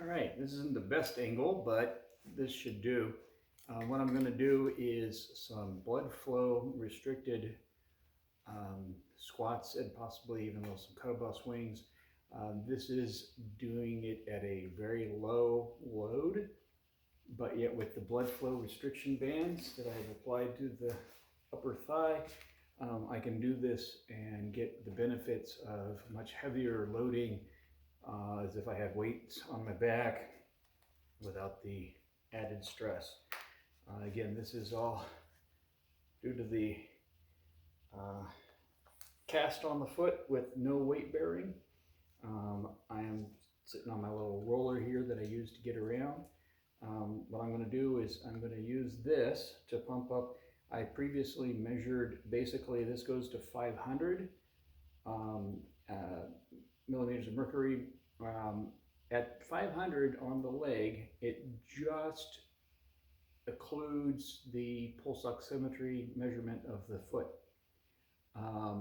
right, this isn't the best angle, but this should do. What I'm going to do is some blood flow restricted squats and possibly even some kettlebell swings. This is doing it at a very low load, but yet with the blood flow restriction bands that I've applied to the upper thigh, I can do this and get the benefits of much heavier loading as if I had weights on my back without the added stress. Again, this is all due to the cast on the foot with no weight bearing. I am sitting on my little roller here that I use to get around. What I'm going to do is I'm going to use this to pump up. I previously measured, basically this goes to 500 millimeters of mercury. At 500 on the leg, it just occludes the pulse oximetry measurement of the foot.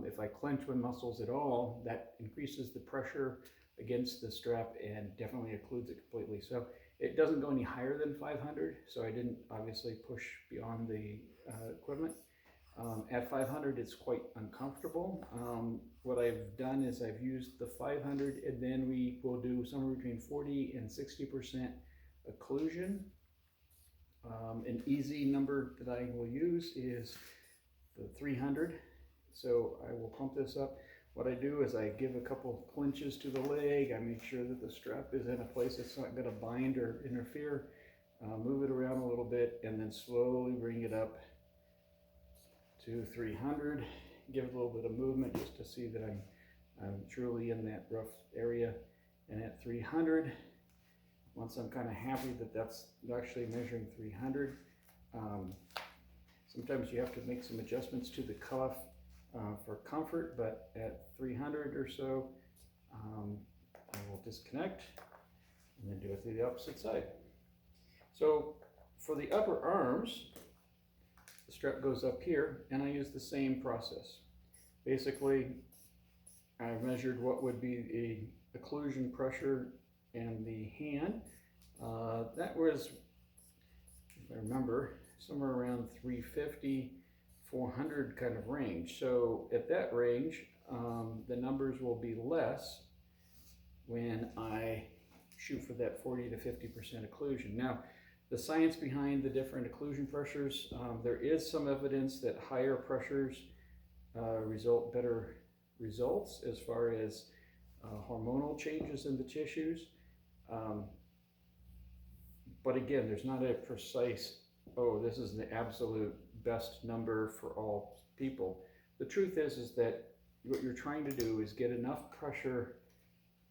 If I clench my muscles at all, that increases the pressure against the strap and definitely occludes it completely. So it doesn't go any higher than 500, so I didn't obviously push beyond the equipment. At 500, it's quite uncomfortable. What I've done is I've used the 500, and then we will do somewhere between 40 and 60% occlusion. An easy number that I will use is the 300. So I will pump this up. What I do is I give a couple clinches to the leg. I make sure that the strap is in a place that's not going to bind or interfere. Move it around a little bit and then slowly bring it up to 300. Give it a little bit of movement just to see that I'm truly in that rough area. And at 300, once I'm kind of happy that that's actually measuring 300, sometimes you have to make some adjustments to the cuff for comfort, but at 300 or so, I will disconnect and then do it to the opposite side. So for the upper arms, the strap goes up here, and I use the same process. Basically, I measured what would be the occlusion pressure in the hand. That was, if I remember, somewhere around 350, 400 kind of range. So at that range, the numbers will be less when I shoot for that 40 to 50% occlusion. Now, the science behind the different occlusion pressures, there is some evidence that higher pressures result better results as far as hormonal changes in the tissues. But again, there's not a precise, oh, this is the absolute best number for all people. The truth is that what you're trying to do is get enough pressure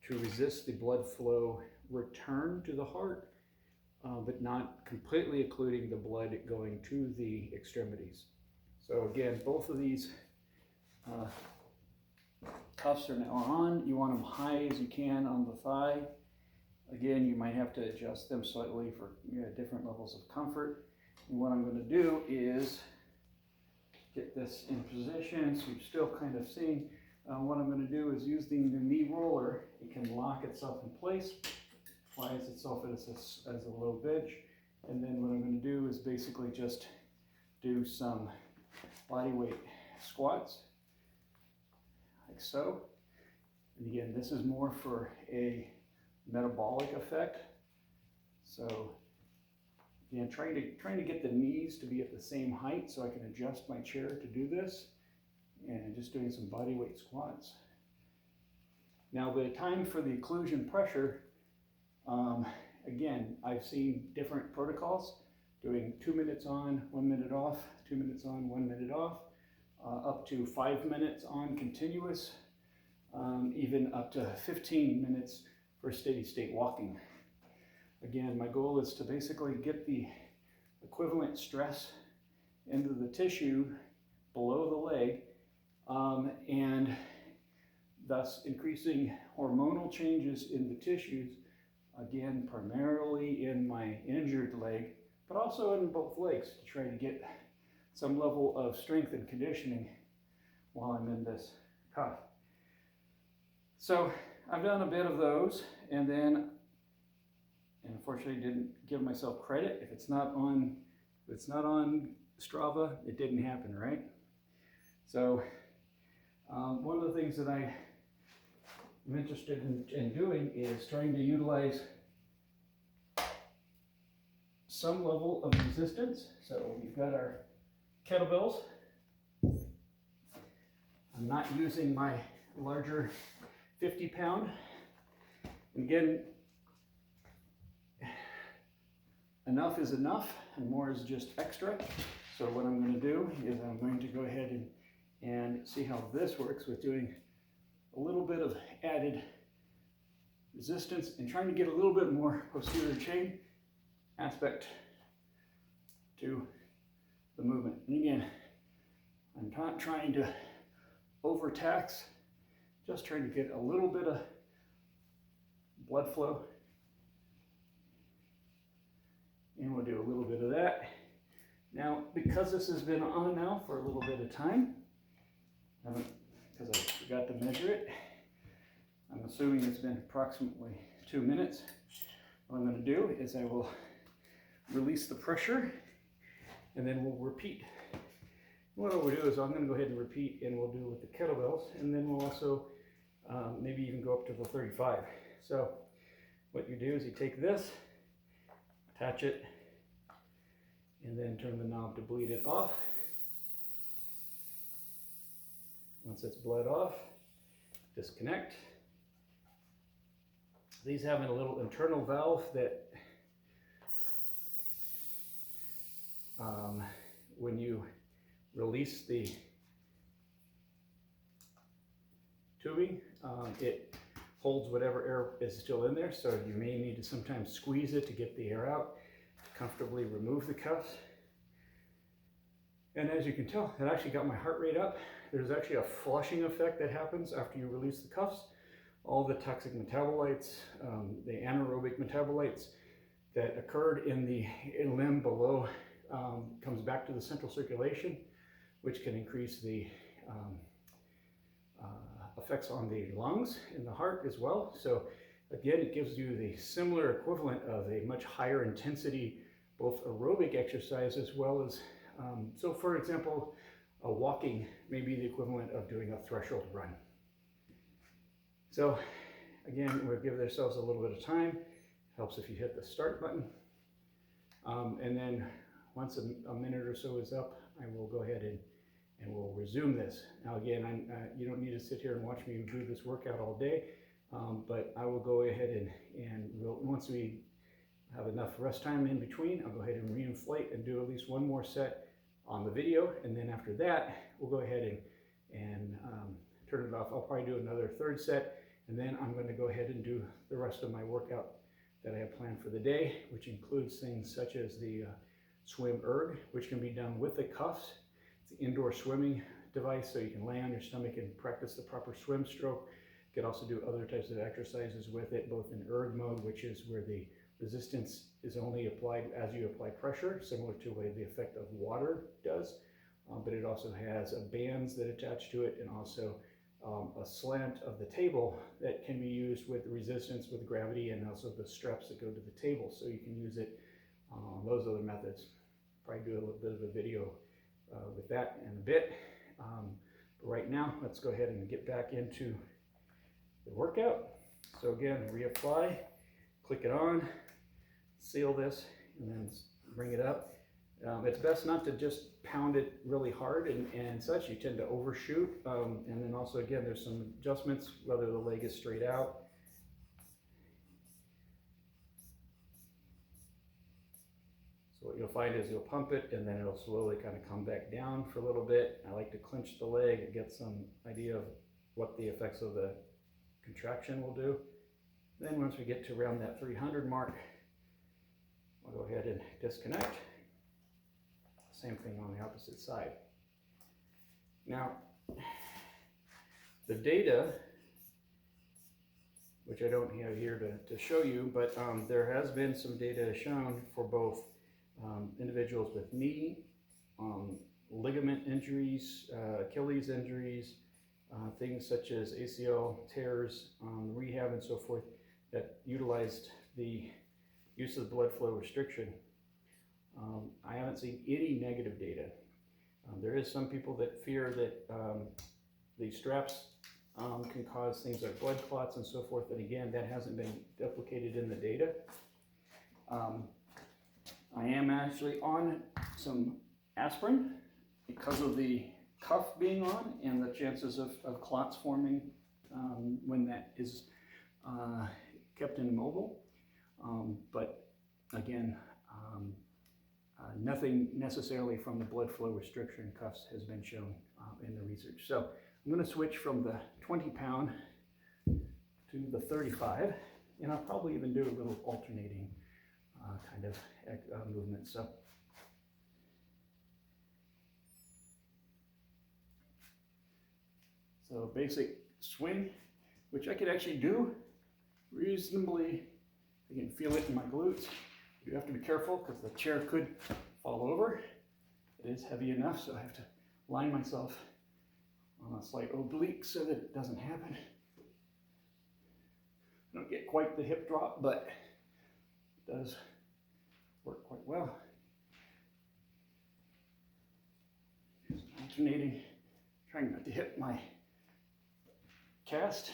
to resist the blood flow return to the heart, but not completely occluding the blood going to the extremities. So again, both of these cuffs are now on. You want them high as you can on the thigh. Again, you might have to adjust them slightly for different levels of comfort. And what I'm going to do is get this in position so you're still kind of seeing. What I'm going to do is using the knee roller, it can lock itself in place, applies itself as a low bench, and then what I'm going to do is basically just do some body weight squats, like so. And again, this is more for a metabolic effect. So again, trying to get the knees to be at the same height so I can adjust my chair to do this, and just doing some body weight squats. Now the time for the occlusion pressure, again, I've seen different protocols, doing 2 minutes on, 1 minute off, 2 minutes on, 1 minute off, up to 5 minutes on continuous, even up to 15 minutes for steady state walking. Again, my goal is to basically get the equivalent stress into the tissue below the leg, and thus increasing hormonal changes in the tissues, again, primarily in my injured leg, but also in both legs, to try to get some level of strength and conditioning while I'm in this cuff. So I've done a bit of those, and then and unfortunately didn't give myself credit. If it's not on Strava, it didn't happen, right? So one of the things that I'm interested in doing is trying to utilize some level of resistance. So we've got our kettlebells. I'm not using my larger 50-pound. Again, enough is enough and more is just extra. So what I'm going to do is I'm going to go ahead and see how this works with doing a little bit of added resistance and trying to get a little bit more posterior chain aspect to the movement. And again, I'm not trying to overtax, just trying to get a little bit of blood flow. And we'll do a little bit of that. Now, because this has been on now for a little bit of time, because I forgot to measure it, I'm assuming it's been approximately 2 minutes. What I'm going to do is I will release the pressure and then we'll repeat. What I will do is I'm going to go ahead and repeat, and we'll do it with the kettlebells, and then we'll also maybe even go up to the 35. So what you do is you take this, attach it, and then turn the knob to bleed it off. Once it's bled off, disconnect. These have a little internal valve that when you release the tubing, it holds whatever air is still in there, so you may need to sometimes squeeze it to get the air out, to comfortably remove the cuffs. And as you can tell, it actually got my heart rate up. There's actually a flushing effect that happens after you release the cuffs. All the toxic metabolites, the anaerobic metabolites that occurred in the limb below comes back to the central circulation, which can increase the effects on the lungs and the heart as well. So again, it gives you the similar equivalent of a much higher intensity, both aerobic exercise as well as, so for example, a walking may be the equivalent of doing a threshold run. So again, we'll give ourselves a little bit of time. Helps if you hit the start button. And then once a minute or so is up, I will go ahead and we'll resume this. Now again, you don't need to sit here and watch me do this workout all day, but I will go ahead and once we have enough rest time in between, I'll go ahead and reinflate and do at least one more set on the video, and then after that, we'll go ahead and turn it off. I'll probably do another third set, and then I'm going to go ahead and do the rest of my workout that I have planned for the day, which includes things such as the swim erg, which can be done with the cuffs. It's an indoor swimming device, so you can lay on your stomach and practice the proper swim stroke. You can also do other types of exercises with it, both in erg mode, which is where the resistance is only applied as you apply pressure, similar to what the effect of water does. But it also has bands that attach to it, and also a slant of the table that can be used with resistance, with gravity, and also the straps that go to the table. So you can use it on those other methods. Probably do a little bit of a video with that in a bit. But right now, let's go ahead and get back into the workout. So again, reapply, click it on, seal this, and then bring it up. It's best not to just pound it really hard and such. You tend to overshoot. And then also, again, there's some adjustments, whether the leg is straight out. So what you'll find is you'll pump it, and then it'll slowly kind of come back down for a little bit. I like to clench the leg and get some idea of what the effects of the contraction will do. Then once we get to around that 300 mark, I'll go ahead and disconnect. Same thing on the opposite side. Now, the data, which I don't have here to show you, but there has been some data shown for both individuals with knee, ligament injuries, Achilles injuries, things such as ACL tears, rehab and so forth, that utilized the use of the blood flow restriction, I haven't seen any negative data. There is some people that fear that the straps can cause things like blood clots and so forth, but again, that hasn't been duplicated in the data. I am actually on some aspirin because of the cuff being on and the chances of clots forming when that is kept immobile. But again, nothing necessarily from the blood flow restriction cuffs has been shown in the research. So I'm going to switch from the 20-pound to the 35, and I'll probably even do a little alternating kind of movement. So basic swing, which I could actually do reasonably. I can feel it in my glutes. You have to be careful because the chair could fall over. It is heavy enough, so I have to line myself on a slight oblique so that it doesn't happen. I don't get quite the hip drop, but it does work quite well. Just alternating, trying not to hit my cast.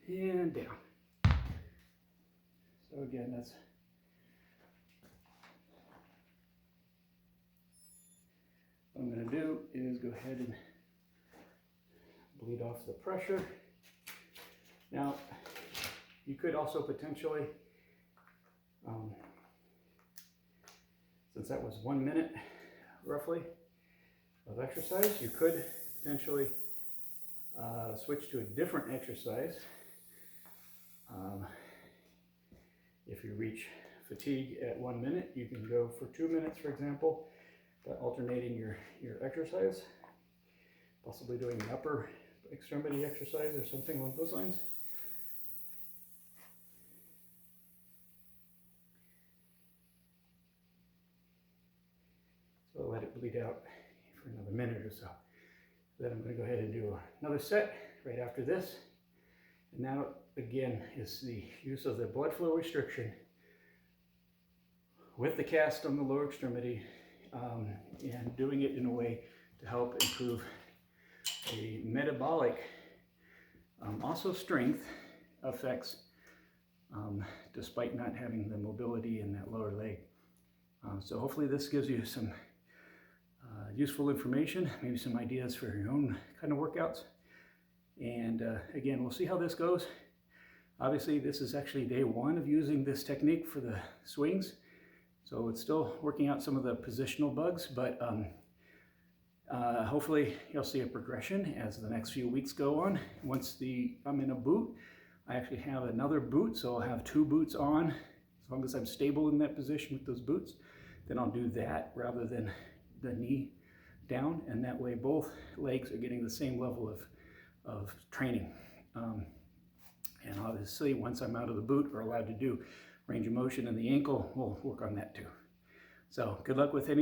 And down. So again, that's what I'm going to do is go ahead and bleed off the pressure. Now, you could also potentially, since that was 1 minute roughly of exercise, you could potentially switch to a different exercise. If you reach fatigue at 1 minute, you can go for 2 minutes, for example, by alternating your exercise, possibly doing an upper extremity exercise or something along those lines. So let it bleed out for another minute or so. Then I'm going to go ahead and do another set right after this. And now, again, is the use of the blood flow restriction with the cast on the lower extremity, and doing it in a way to help improve a metabolic, also strength effects, despite not having the mobility in that lower leg. So hopefully this gives you some useful information, maybe some ideas for your own kind of workouts. And again, we'll see how this goes. Obviously, this is actually day 1 of using this technique for the swings. So it's still working out some of the positional bugs, but hopefully you'll see a progression as the next few weeks go on. Once I'm in a boot, I actually have another boot, so I'll have 2 boots on. As long as I'm stable in that position with those boots, then I'll do that rather than the knee down, and that way both legs are getting the same level of training. And obviously, once I'm out of the boot, we're allowed to do range of motion in the ankle. We'll work on that too. So good luck with anything.